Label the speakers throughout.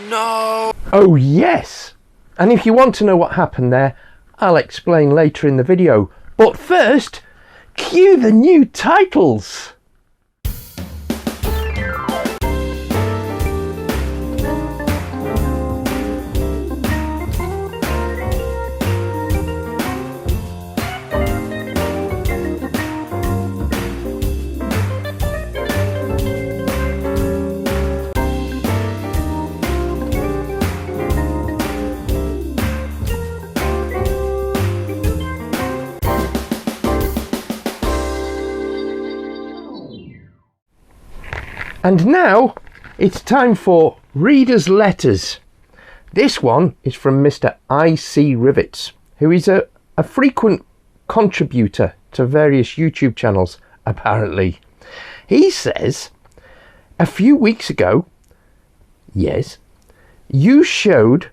Speaker 1: No!
Speaker 2: Oh yes! And if you want to know what happened there, I'll explain later in the video. But first, cue the new titles! And now it's time for readers' letters. This one is from Mr. IC Rivets, who is a frequent contributor to various YouTube channels, apparently. He says, a few weeks ago, yes, you showed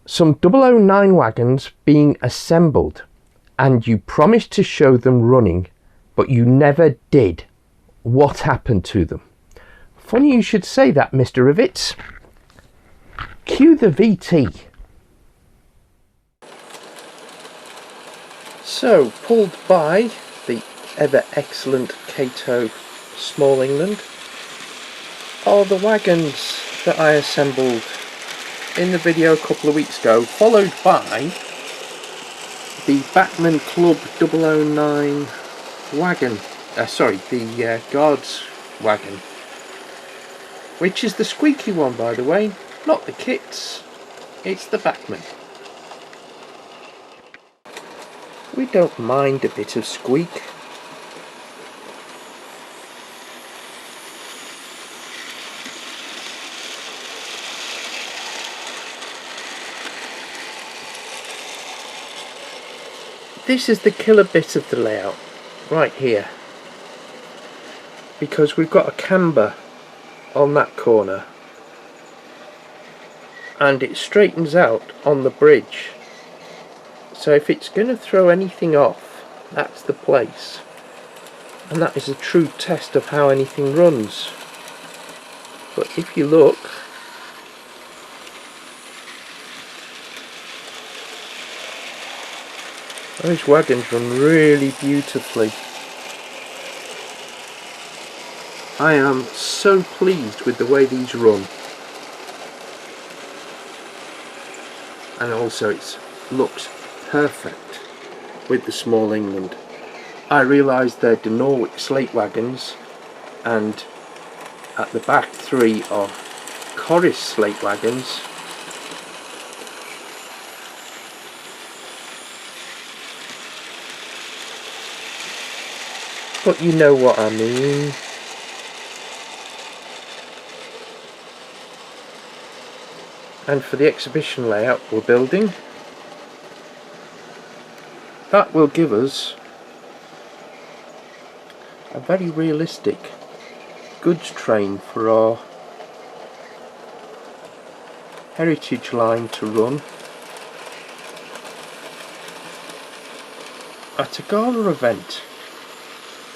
Speaker 2: some 009 wagons being assembled and you promised to show them running, but you never did. What happened to them? Funny you should say that, Mr. Rivets. Cue the VT. So, pulled by the ever excellent Cato Small England are the wagons that I assembled in the video a couple of weeks ago, followed by the Batman Club 009 wagon, the Guards wagon, which is the squeaky one, by the way, not the kits, it's the Batman. We don't mind a bit of squeak. This is the killer bit of the layout, right here, because we've got a camber on that corner and it straightens out on the bridge, so if it's going to throw anything off, that's the place, and that is a true test of how anything runs. But if you look, those wagons run really beautifully. I am so pleased with the way these run, and also it looks perfect with the Small England. I realised they're the Norwich slate wagons, and at the back 3 are Corris slate wagons. But you know what I mean. And for the exhibition layout we're building, that will give us a very realistic goods train for our heritage line to run at a gala event.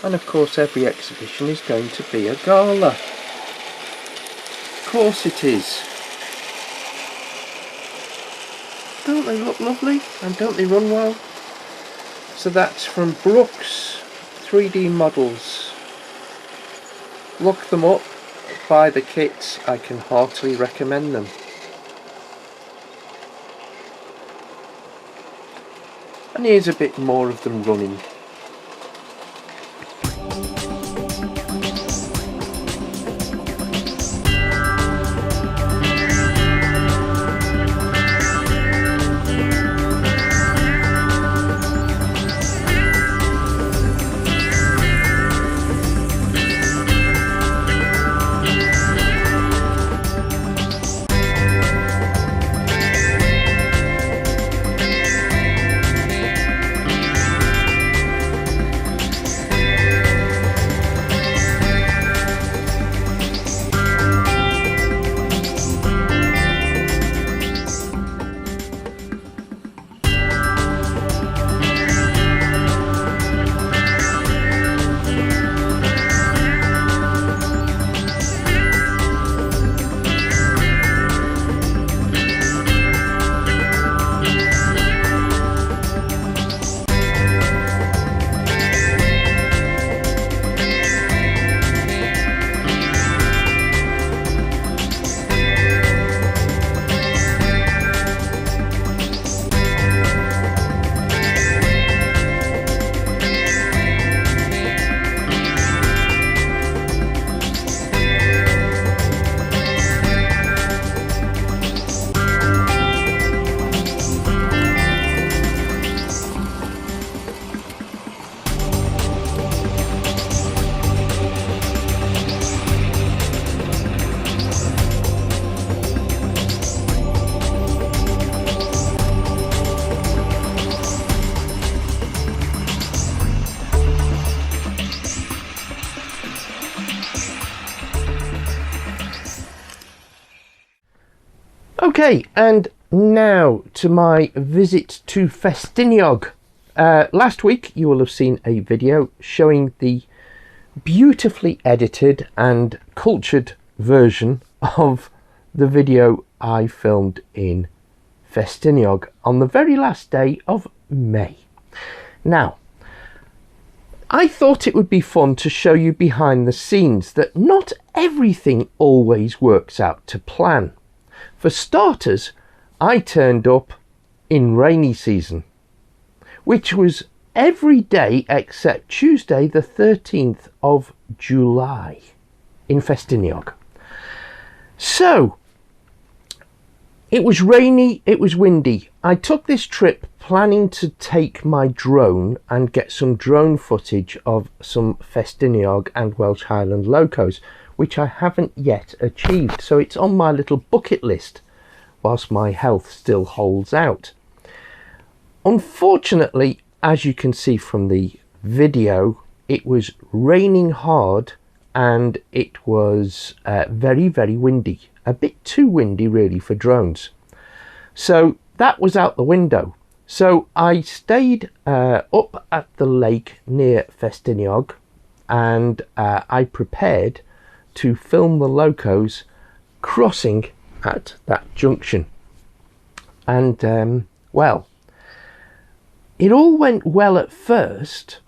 Speaker 2: And of course every exhibition is going to be a gala. Of course it is. Don't they look lovely? And don't they run well? So that's from Brooks 3D Models. Look them up, buy the kits, I can heartily recommend them. And here's a bit more of them running. Okay, and now to my visit to Ffestiniog. Last week you will have seen a video showing the beautifully edited and cultured version of the video I filmed in Ffestiniog on the very last day of May. Now, I thought it would be fun to show you behind the scenes that not everything always works out to plan. For starters, I turned up in rainy season, which was every day except Tuesday the 13th of July in Ffestiniog. So, it was rainy, it was windy. I took this trip planning to take my drone and get some drone footage of some Ffestiniog and Welsh Highland locos, which I haven't yet achieved. So it's on my little bucket list whilst my health still holds out. Unfortunately, as you can see from the video, it was raining hard and it was very, very windy. A bit too windy really for drones. So that was out the window. So I stayed up at the lake near Ffestiniog and I prepared to film the locos crossing at that junction. And well, it all went well at first.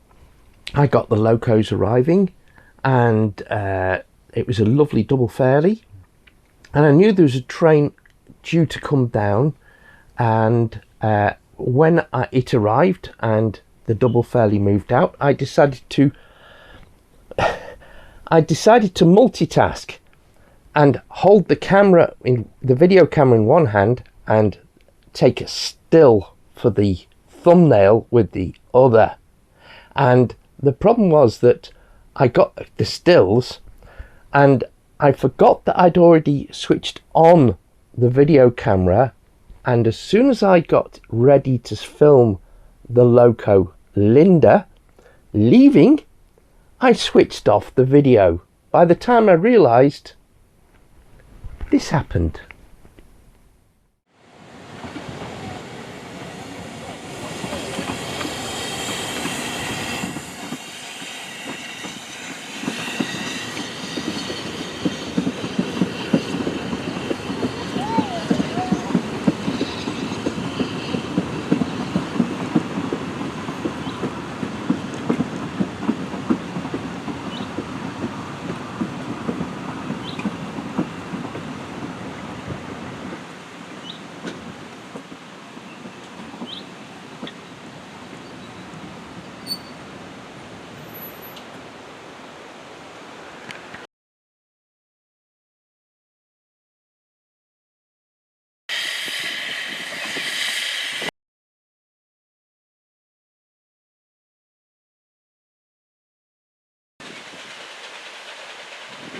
Speaker 2: I got the locos arriving and it was a lovely double fairly, and I knew there was a train due to come down, and when it arrived and the double fairly moved out, I decided to multitask and hold the camera in the video camera in one hand and take a still for the thumbnail with the other. And the problem was that I got the stills and I forgot that I'd already switched on the video camera, and as soon as I got ready to film the loco Linda leaving, I switched off the video. By the time I realised, this happened.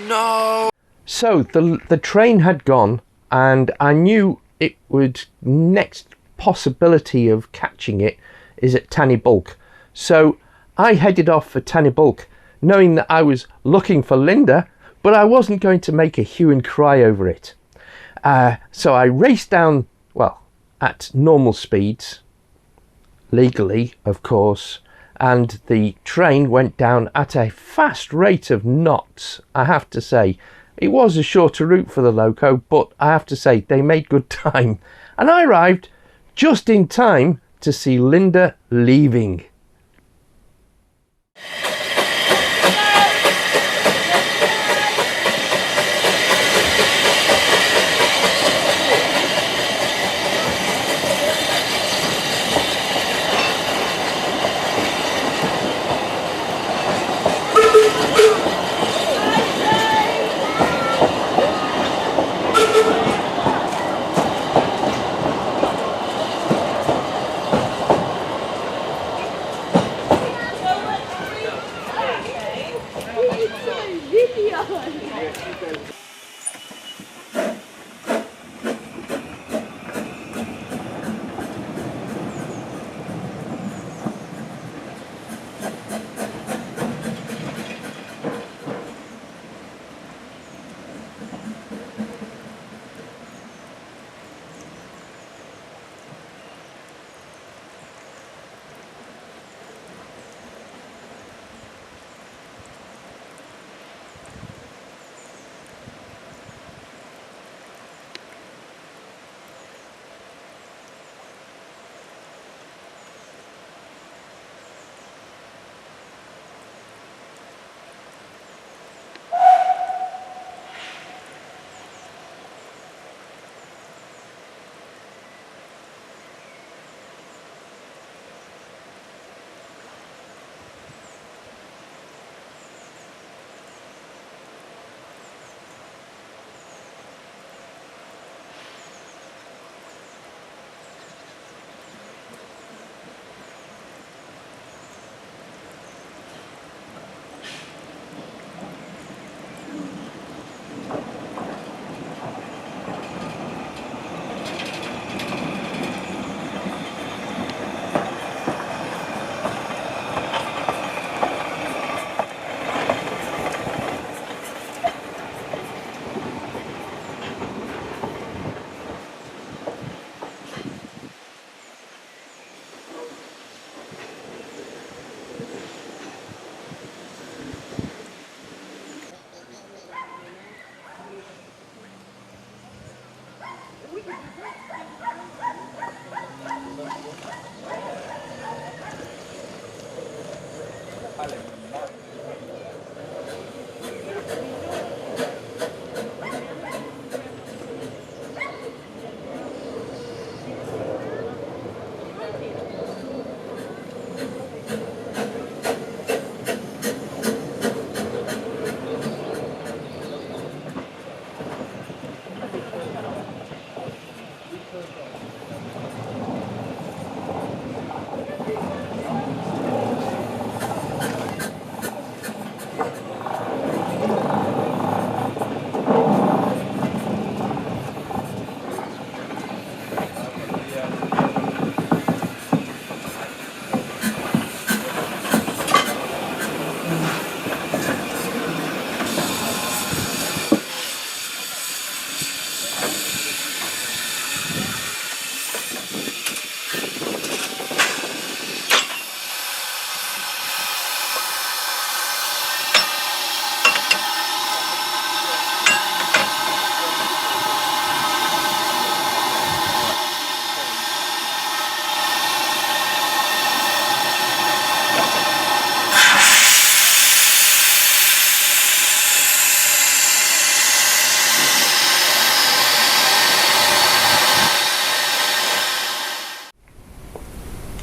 Speaker 2: No. So the train had gone, and I knew it would, next possibility of catching it is at Tanibulk. So I headed off for Tanibulk, knowing that I was looking for Linda, but I wasn't going to make a hue and cry over it. So I raced down, well, at normal speeds, legally of course, and the train went down at a fast rate of knots. I have to say, it was a shorter route for the loco, but I have to say they made good time, and I arrived just in time to see Linda leaving.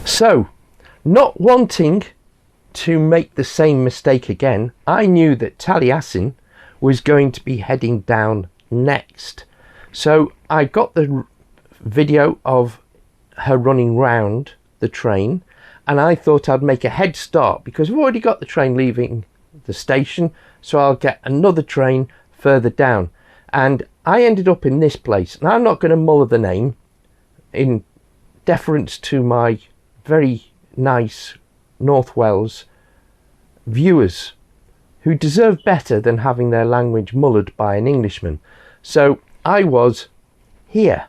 Speaker 2: So, not wanting to make the same mistake again, I knew that Taliesin was going to be heading down next. So I got the video of her running round the train, and I thought I'd make a head start because we've already got the train leaving the station, so I'll get another train further down. And I ended up in this place, and I'm not going to muller the name in deference to my very nice North Wales viewers who deserve better than having their language mullered by an Englishman. So I was here.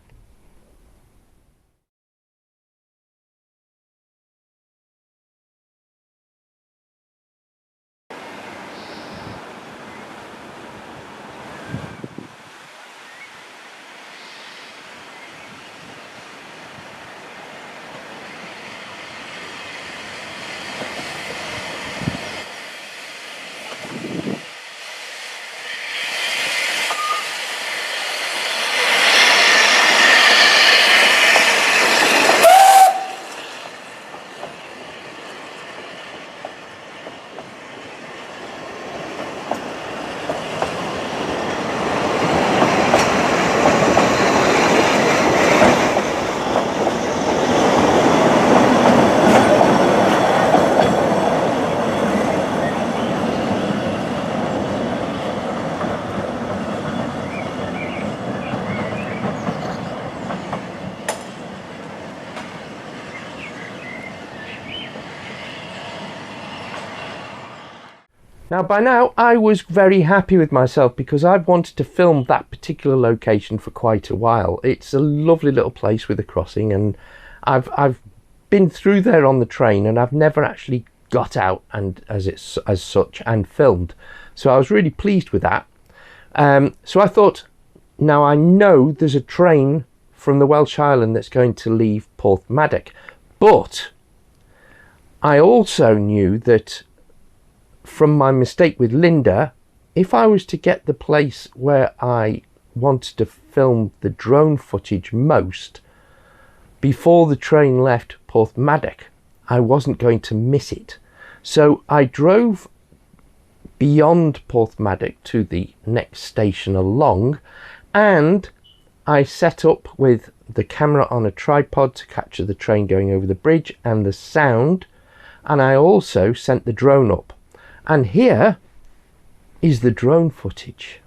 Speaker 2: Now by now I was very happy with myself because I've wanted to film that particular location for quite a while. It's a lovely little place with a crossing, and I've been through there on the train, and I've never actually got out and as such and filmed. So I was really pleased with that. So I thought, now I know there's a train from the Welsh Highland that's going to leave Porthmadog, but I also knew that from my mistake with Linda, if I was to get the place where I wanted to film the drone footage most before the train left Porthmadog, I wasn't going to miss it. So I drove beyond Porthmadog to the next station along, and I set up with the camera on a tripod to capture the train going over the bridge and the sound, and I also sent the drone up. And here is the drone footage.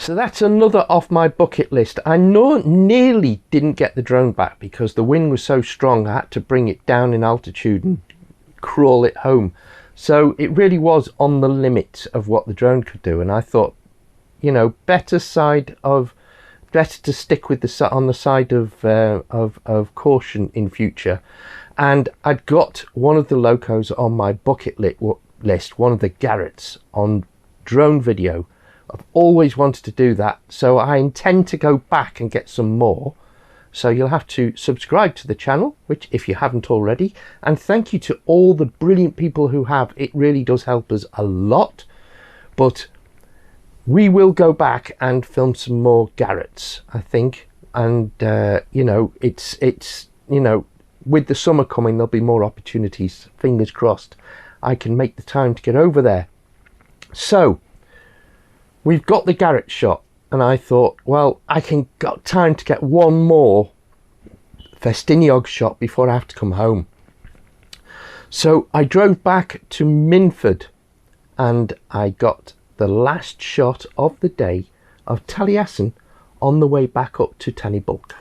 Speaker 2: So that's another off my bucket list. I nearly didn't get the drone back because the wind was so strong I had to bring it down in altitude and crawl it home. So it really was on the limit of what the drone could do, and I thought, you know, better to stick with on the side of caution in future. And I'd got one of the locos on my bucket list, one of the Garretts on drone video. I've always wanted to do that, so I intend to go back and get some more. So you'll have to subscribe to the channel, which if you haven't already, and thank you to all the brilliant people who have. It really does help us a lot. But we will go back and film some more Garretts, I think. And you know, it's you know, with the summer coming, there'll be more opportunities. Fingers crossed I can make the time to get over there. So we've got the Garrett shot, and I thought, well, I can got time to get one more Ffestiniog shot before I have to come home. So I drove back to Minford and I got the last shot of the day of Taliesin on the way back up to Tannybulk.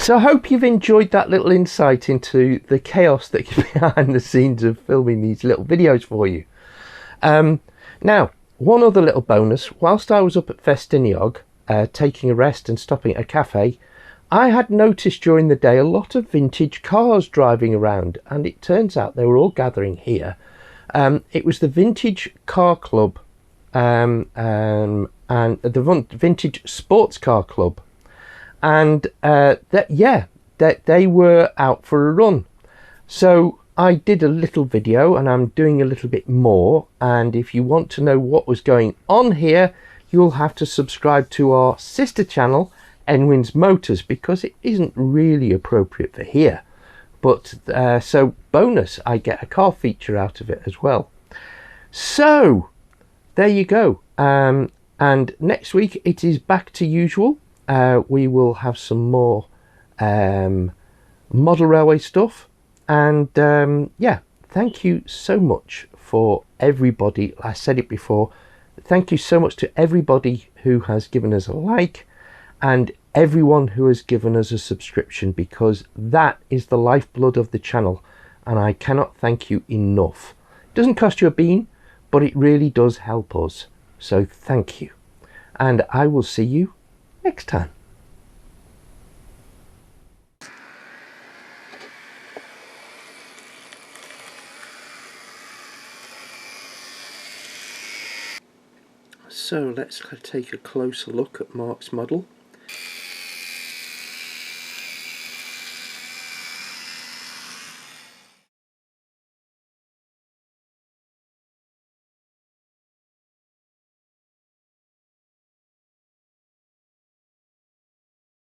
Speaker 2: So I hope you've enjoyed that little insight into the chaos that is behind the scenes of filming these little videos for you. Now, one other little bonus. Whilst I was up at Ffestiniog, taking a rest and stopping at a cafe, I had noticed during the day a lot of vintage cars driving around, and it turns out they were all gathering here. It was the Vintage Car Club and the Vintage Sports Car Club. And they were out for a run. So I did a little video, and I'm doing a little bit more, and if you want to know what was going on here, you'll have to subscribe to our sister channel, Enwins Models, because it isn't really appropriate for here. But so bonus, I get a car feature out of it as well. So there you go. And next week it is back to usual. We will have some more model railway stuff, and yeah, thank you so much for everybody. I said it before, thank you so much to everybody who has given us a like and everyone who has given us a subscription, because that is the lifeblood of the channel, and I cannot thank you enough. It doesn't cost you a bean, but it really does help us, so thank you, and I will see you next time. So let's take a closer look at Mark's model.